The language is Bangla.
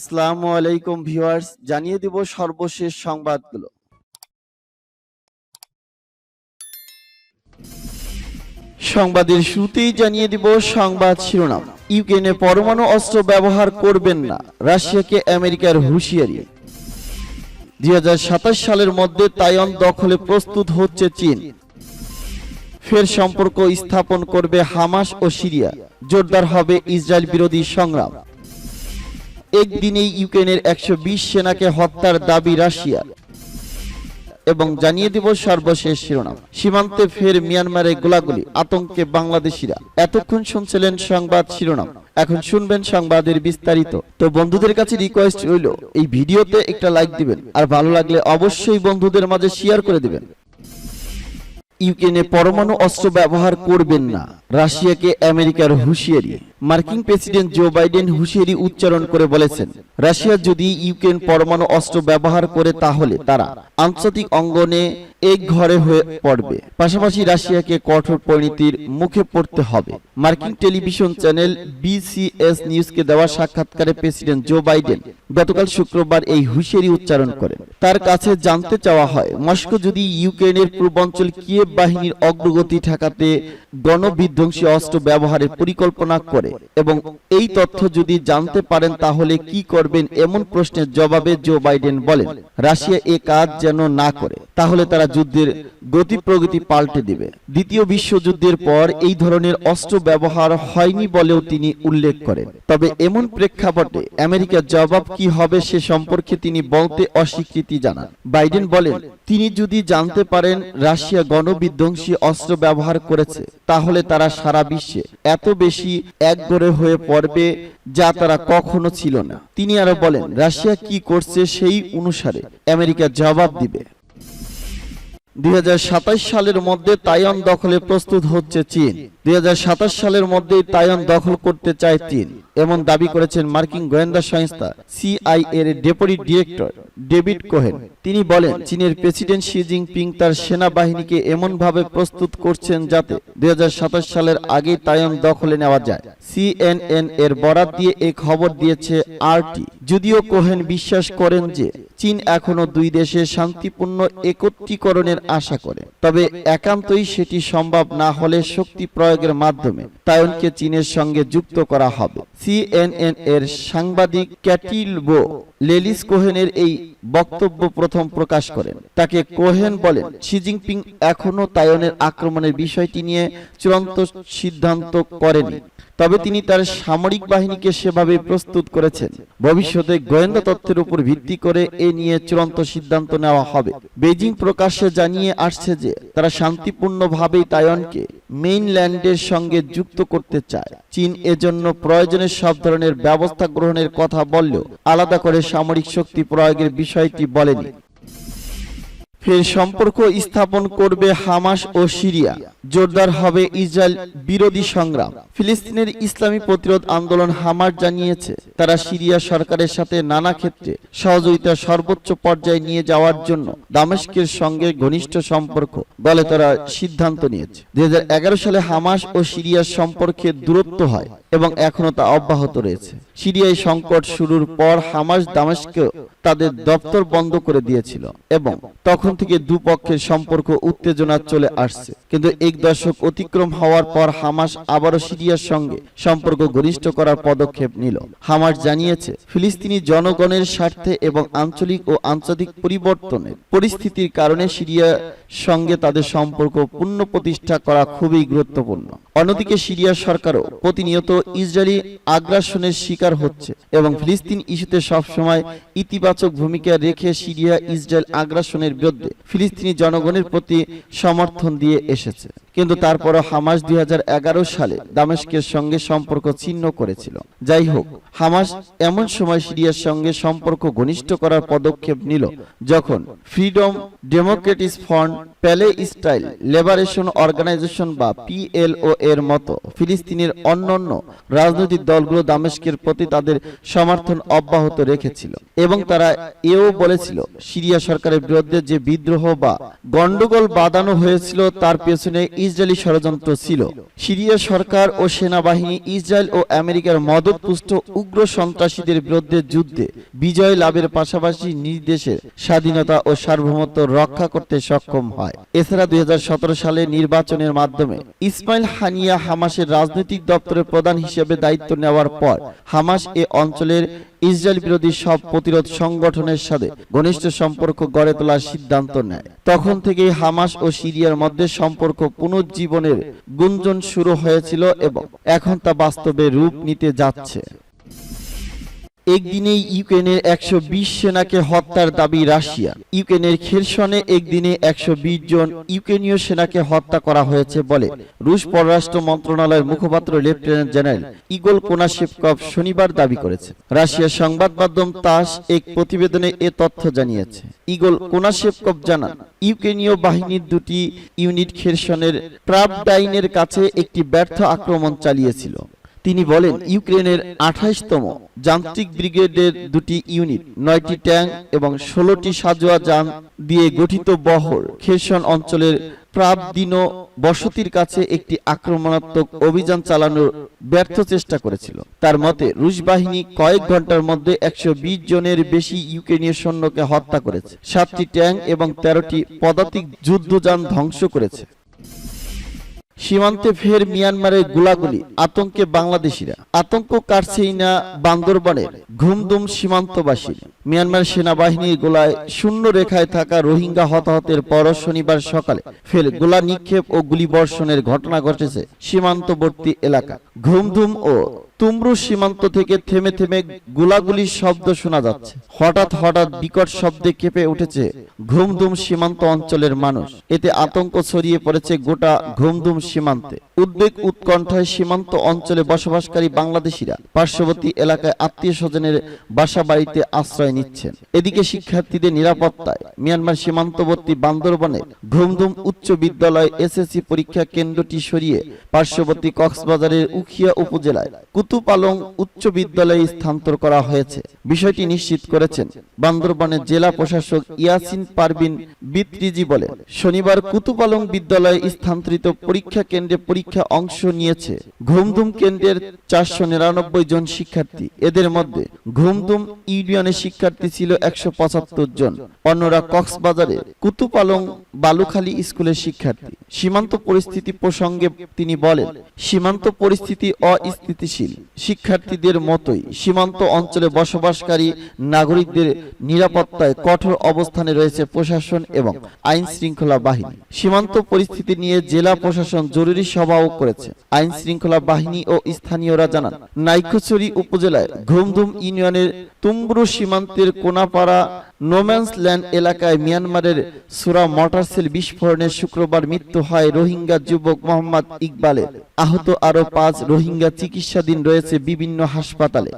আসসালামু আলাইকুম ভিউয়ার্স, জানিয়ে দিব সর্বশেষ সংবাদগুলো। সংবাদের শুরুতেই জানিয়ে দিব সংবাদ শিরোনাম। ইউক্রেনে পরমাণু অস্ত্র ব্যবহার করবেন না, রাশিয়াকে আমেরিকার হুঁশিয়ারি। 2027 সালের মধ্যে তাইওয়ান দখলে প্রস্তুত হচ্ছে চীন। ফের সম্পর্ক স্থাপন করবে হামাস ও সিরিয়া, জোরদার হবে ইসরায়েল বিরোধী সংগ্রাম। একদিনেই ইউক্রেনের 120 সেনাকে হত্যার দাবি রাশিয়ার। এবং জানিয়ে দিব সর্বশেষ শিরোনাম। সীমান্তে ফের মিয়ানমারে গোলাগুলি, আতঙ্কে বাংলাদেশিরা। এতক্ষণ শুনছিলেন সংবাদ শিরোনাম, এখন শুনবেন সংবাদের বিস্তারিত। তো বন্ধুদের কাছে রিকোয়েস্ট রইল, এই ভিডিওতে একটা লাইক দিবেন, আর ভালো লাগলে অবশ্যই বন্ধুদের মাঝে শেয়ার করে দিবেন। ইউক্রেনে পরমাণু অস্ত্র ব্যবহার করবেন না, রাশিয়াকে আমেরিকার হুঁশিয়ারি। মার্কিন প্রেসিডেন্ট জো বাইডেন হুঁশিয়ারি উচ্চারণ করে বলেছেন, রাশিয়া যদি ইউক্রেন পরমাণু অস্ত্র ব্যবহার করে তাহলে তারা আন্তর্জাতিক অঙ্গনে একঘরে হয়ে পড়বে। পাশাপাশি রাশিয়াকে কঠোর পরিণতির মুখে পড়তে হবে। মার্কিন টেলিভিশন চ্যানেল বিসিএস নিউজকে দেওয়া সাক্ষাৎকারে প্রেসিডেন্ট জো বাইডেন গতকাল শুক্রবার এই হুঁশিয়ারি উচ্চারণ করেন। তার কাছে জানতে চাওয়া হয়, মস্কো যদি ইউক্রেনের পূর্বাঞ্চল কিয়েভ বাহিনীর অগ্রগতি ঠেকাতে গণবিধ্বংসী অস্ত্র ব্যবহারের পরিকল্পনা করে এবং এই তথ্য যদি জানতে পারেন তাহলে কি করবেন। এমন প্রশ্নের জবাবে জো বাইডেন বলেন, রাশিয়া এ কাজ যেন না করে, তাহলে তারা যুদ্ধের গতি প্রগতি পাল্টে দেবে। দ্বিতীয় বিশ্বযুদ্ধের পর এই ধরনের অস্ত্র ব্যবহার হয়নি বলেও তিনি উল্লেখ করেন। তবে এমন প্রেক্ষাপটে আমেরিকার জবাব কি হবে সে সম্পর্কে তিনি বলতে অস্বীকৃতি জানান। বাইডেন বলেন, তিনি যদি জানতে পারেন রাশিয়া গণবিধ্বংসী অস্ত্র ব্যবহার করেছে, তাহলে তারা সারা বিশ্বে এত বেশি একঘরে হয়ে পড়বে যা তারা কখনো ছিল না। তিনি আরো বলেন, রাশিয়া কি করছে সেই অনুসারে আমেরিকা জবাব দিবে। 2027 সালের মধ্যে তাইওয়ান দখলে প্রস্তুত হচ্ছে চীন। 2027 সালের মধ্যে তাইওয়ান দখল করতে চায় চীন, এমন দাবি করেছেন মার্কিন গোয়েন্দা সংস্থা সিআইএ এর ডেপুটি ডিরেক্টর ডেভিড কোহেন। তিনি বলেন, চীনের প্রেসিডেন্ট শি জিনপিং তার সেনাবাহিনীকে এমনভাবে প্রস্তুত করছেন যাতে 2027 সালের আগে তাইওয়ান দখলে নেওয়া যায়। সিএনএন এর বরাত দিয়ে এই খবর দিয়েছে আরটি। যদিও কোহেন বিশ্বাস করেন যে চীন এখনো দুই দেশের শান্তিপূর্ণ একত্রীকরণের আশা করে, তবে একান্তই সেটি সম্ভব না হলে শক্তি প্রয়োগের মাধ্যমে তাইওয়ানকে চীনের সঙ্গে যুক্ত করা হবে। সিএনএন এর সাংবাদিক ক্যাটিল বো লেলিস কোহেনের এই বক্তব্য প্রথম প্রকাশ করেন। তাকে কোহেন বলেন, শি জিনপিং এখনো তাইওয়ানের আক্রমণের বিষয়টি নিয়ে চূড়ান্ত সিদ্ধান্ত করেনি, তবে তিনি তার সামরিক বাহিনীকে সেভাবে প্রস্তুত করেছেন। ভবিষ্যতে গোয়েন্দা তথ্যের উপর ভিত্তি করে এ নিয়ে চূড়ান্ত সিদ্ধান্ত নেওয়া হবে। বেজিং প্রকাশ্যে জানিয়ে আসছে যে তারা শান্তিপূর্ণভাবেই তাইওয়ানকে মেইনল্যান্ডের সঙ্গে যুক্ত করতে চায়। চীন এজন্য প্রয়োজনে সব ধরনের ব্যবস্থা গ্রহণের কথা বললেও আলাদা করে সামরিক শক্তি প্রয়োগের বিষয়টি বলেনি। ফের সম্পর্ক স্থাপন করবে হামাস ও সিরিয়া, জোরদার হবে ইসরায়েল বিরোধী সংগ্রাম। ফিলিস্তিনের ইসলামী প্রতিরোধ আন্দোলন হামাস জানিয়েছে, তারা সিরিয়া সরকারের সাথে নানা ক্ষেত্রে সহযোগিতা সর্বোচ্চ পর্যায়ে নিয়ে যাওয়ার জন্য দামেস্কের সঙ্গে ঘনিষ্ঠ সম্পর্ক গড়ে তোলার সিদ্ধান্ত নিয়েছে। 2011 সালে হামাস ও সিরিয়ার সম্পর্কে দূরত্ব হয় এবং এখনো তা অব্যাহত রয়েছে। সিরিয়ায় সংকট শুরুর পর হামাস দামেস্কে তাদের দপ্তর বন্ধ করে দিয়েছিল এবং তখন থেকে দুপক্ষের সম্পর্ক উত্তেজনা চলে আসছে। কিন্তু এক দশক অতিক্রম হওয়ার পর হামাস আবারও সিরিয়ার সঙ্গে সম্পর্ক ঘনিষ্ঠ করার পদক্ষেপ নিল। হামাস জানিয়েছে, ফিলিস্তিনি জনগণের স্বার্থে এবং আঞ্চলিক ও আন্তর্জাতিক পরিবর্তনের পরিস্থিতির কারণে সিরিয়ার সঙ্গে তাদের সম্পর্ক পুনঃপ্রতিষ্ঠা করা খুবই গুরুত্বপূর্ণ। অন্যদিকে সিরিয়া সরকারও প্রতিনিয়ত ইসরায়েলি আগ্রাসনের শিকার হচ্ছে এবং ফিলিস্তিন ইস্যুতে সবসময় ইতিবাচক ভূমিকা রেখে সিরিয়া ইসরায়েল আগ্রাসনের বিরুদ্ধে ফিলিস্তিনি জনগণের প্রতি সমর্থন দিয়ে এসেছে। কিন্তু তারপরও হামাস 2011 সালে দামেস্কের সঙ্গে সম্পর্ক ছিন্ন করেছিল। যাই হোক, হামাস এমন সময় সিরিয়ার সঙ্গে সম্পর্ক ঘনিষ্ঠ করার পদক্ষেপ নিল যখন freedom democratic front, Palestine liberation organization বা পিএলও এর মতো ফিলিস্তিনের অন্যান্য রাজনৈতিক দলগুলো দামেস্কের প্রতি তাদের সমর্থন অব্যাহত রেখেছিল এবং তারা তারা এও বলেছিল সিরিয়া সরকারের বিরুদ্ধে যে বিদ্রোহ বা গন্ডগোল বাঁধানো হয়েছিল তার পেছনে ইসরায়েলি ষড়যন্ত্র ছিল। সিরিয়া সরকার ও সেনাবাহিনী ইসরায়েল ও আমেরিকার মদতপুষ্ট উগ্র সন্ত্রাসীদের বিরুদ্ধে যুদ্ধে বিজয় লাভের পাশাপাশি নিজ দেশের স্বাধীনতা ও সার্বভৌমত্ব রক্ষা করতে সক্ষম হয়। এছাড়া 2017 সালে নির্বাচনের মাধ্যমে ইসমাইল হানিয়া হামাসের রাজনৈতিক দপ্তরের প্রধান হিসেবে দায়িত্ব নেওয়ার পর হামাস এ অঞ্চলের ইসরায়েল বিরোধী সব প্রতিরোধ সংগঠনের সাথে ঘনিষ্ঠ সম্পর্ক গড়ে তোলার সিদ্ধান্ত নেয়। তখন থেকেই হামাস ও সিরিয়ার মধ্যে সম্পর্ক পুনর্জীবনের গুঞ্জন শুরু হয়েছিল এবং এখন তা বাস্তবে রূপ নিতে যাচ্ছে। একদিনেই ইউক্রেনের 120 সেনাকে হত্যার দাবি রাশিয়া। ইউক্রেনের খেরসনে একদিনে 120 জন ইউক্রেনীয় সেনাকে হত্যা করা হয়েছে বলে রুশ পররাষ্ট্র মন্ত্রণালয়ের মুখপাত্র লেফটেন্যান্ট জেনারেল ইগোর কোনাশেভকভ শনিবার দাবি করেছে। রাশিয়ার সংবাদ মাধ্যম তাস এক প্রতিবেদনে এ তথ্য জানিয়েছে। ইগোর কোনাশেভকভ জানান, ইউক্রেনীয় বাহিনীর দুটি ইউনিট খেরসনের প্রাভডাইনের কাছে একটি ব্যর্থ আক্রমণ চালিয়েছিল। তিনি বলেন, ইউক্রেনের 28তম যান্ত্রিক ব্রিগেডের দুটি ইউনিট, 9টি ট্যাঙ্ক এবং 16টি সাঁজোয়া যান দিয়ে গঠিত বহর খেরসন অঞ্চলের প্রাভদিনো বসতির কাছে একটি আক্রমণাত্মক অভিযান চালানোর ব্যর্থ চেষ্টা করেছিল। তার মতে রুশ বাহিনী কয়েক ঘন্টার মধ্যে 120 জনের বেশি ইউক্রেনীয় সৈন্যকে হত্যা করেছে, 7টি ট্যাঙ্ক এবং 13টি পদাতিক যুদ্ধযান ধ্বংস করেছে। সীমান্তে ফের মিয়ানমারের গোলাগুলি, আতঙ্কে বাংলাদেশিরা। আতঙ্ক কাটছেই না বান্দরবানের ঘুমদুম সীমান্তবাসীর। মিয়ানমার সেনাবাহিনীর গোলায় শূন্য রেখায় থাকা রোহিঙ্গা হতাহতের পর শনিবার সকালে ফের গোলা নিক্ষেপ ও গুলিবর্ষণের ঘটনা ঘটেছে সীমান্তবর্তী এলাকা। ঘুমদুম ও তুমরু সীমান্ত থেকে থেমে থেমে গোলাগুলির শব্দ শোনা যাচ্ছে। হঠাৎ হঠাৎ বিকট শব্দে কেঁপে উঠেছে ঘুমদুম সীমান্ত অঞ্চলের মানুষ। এতে আতঙ্ক ছড়িয়ে পড়েছে গোটা ঘুমদুম সীমান্তে। উদ্বেগ উৎকণ্ঠায় সীমান্ত অঞ্চলে বসবাসকারী বাংলাদেশিরা পার্শ্ববর্তী এলাকায় আত্মীয় স্বজনের বাসা বাড়িতে আশ্রয় নিচ্ছেন। এদিকে শিক্ষার্থীদের নিরাপত্তায় মিয়ানমার সীমান্তবর্তী বান্দরবানে ঘুমদুম উচ্চ বিদ্যালয় এসএসসি পরীক্ষা কেন্দ্রটি সরিয়ে পার্শ্ববর্তী কক্সবাজারের উখিয়া উপজেলায় কুতুপালং উচ্চ বিদ্যালয়ে স্থানান্তর করা হয়েছে। বিষয়টি নিশ্চিত করেছেন বান্দরবানের জেলা প্রশাসক ইয়াসিন পারভিন বিত্রিজি বলেন, শনিবার কুতুপালং বিদ্যালয়ে স্থানান্তরিত পরীক্ষা কেন্দ্রে পরীক্ষা অংশ নিয়েছে ঘুমদুম কেন্দ্রের 499 জন শিক্ষার্থী। এদের মধ্যে ঘুমদুম ইউনিয়নের শিক্ষার্থী ছিল 175 জন। অন্যরা কক্সবাজারের কুতুপালং বালুখালী স্কুলের শিক্ষার্থী। সীমান্ত পরিস্থিতি প্রসঙ্গে তিনি বলেন, সীমান্ত পরিস্থিতি অস্থিতিশীল। শিক্ষার্থীদের মতোই সীমান্ত অঞ্চলে বসবাসকারী নাগরিকদের নিরাপত্তায় কঠোর অবস্থানে রয়েছে প্রশাসন এবং আইন শৃঙ্খলা বাহিনী। সীমান্ত পরিস্থিতি নিয়ে জেলা প্রশাসন জরুরি সভাও করেছে। আইন শৃঙ্খলা বাহিনী ও স্থানীয়রা জানান, নাইক্ষ্যংছড়ি উপজেলায় ঘুমদুম ইউনিয়নের তুমব্রু সীমান্তের কোনাপাড়া নোম্যান্স ল্যান্ড এলাকায় মিয়ানমারের সুরা মটারসেল বিস্ফোরণে শুক্রবার মৃত্যু হয় রোহিঙ্গা যুবক মোহাম্মদ ইকবালের। আহত আরো 5 রোহিঙ্গা চিকিৎসাধীন রয়েছে বিভিন্ন হাসপাতালে।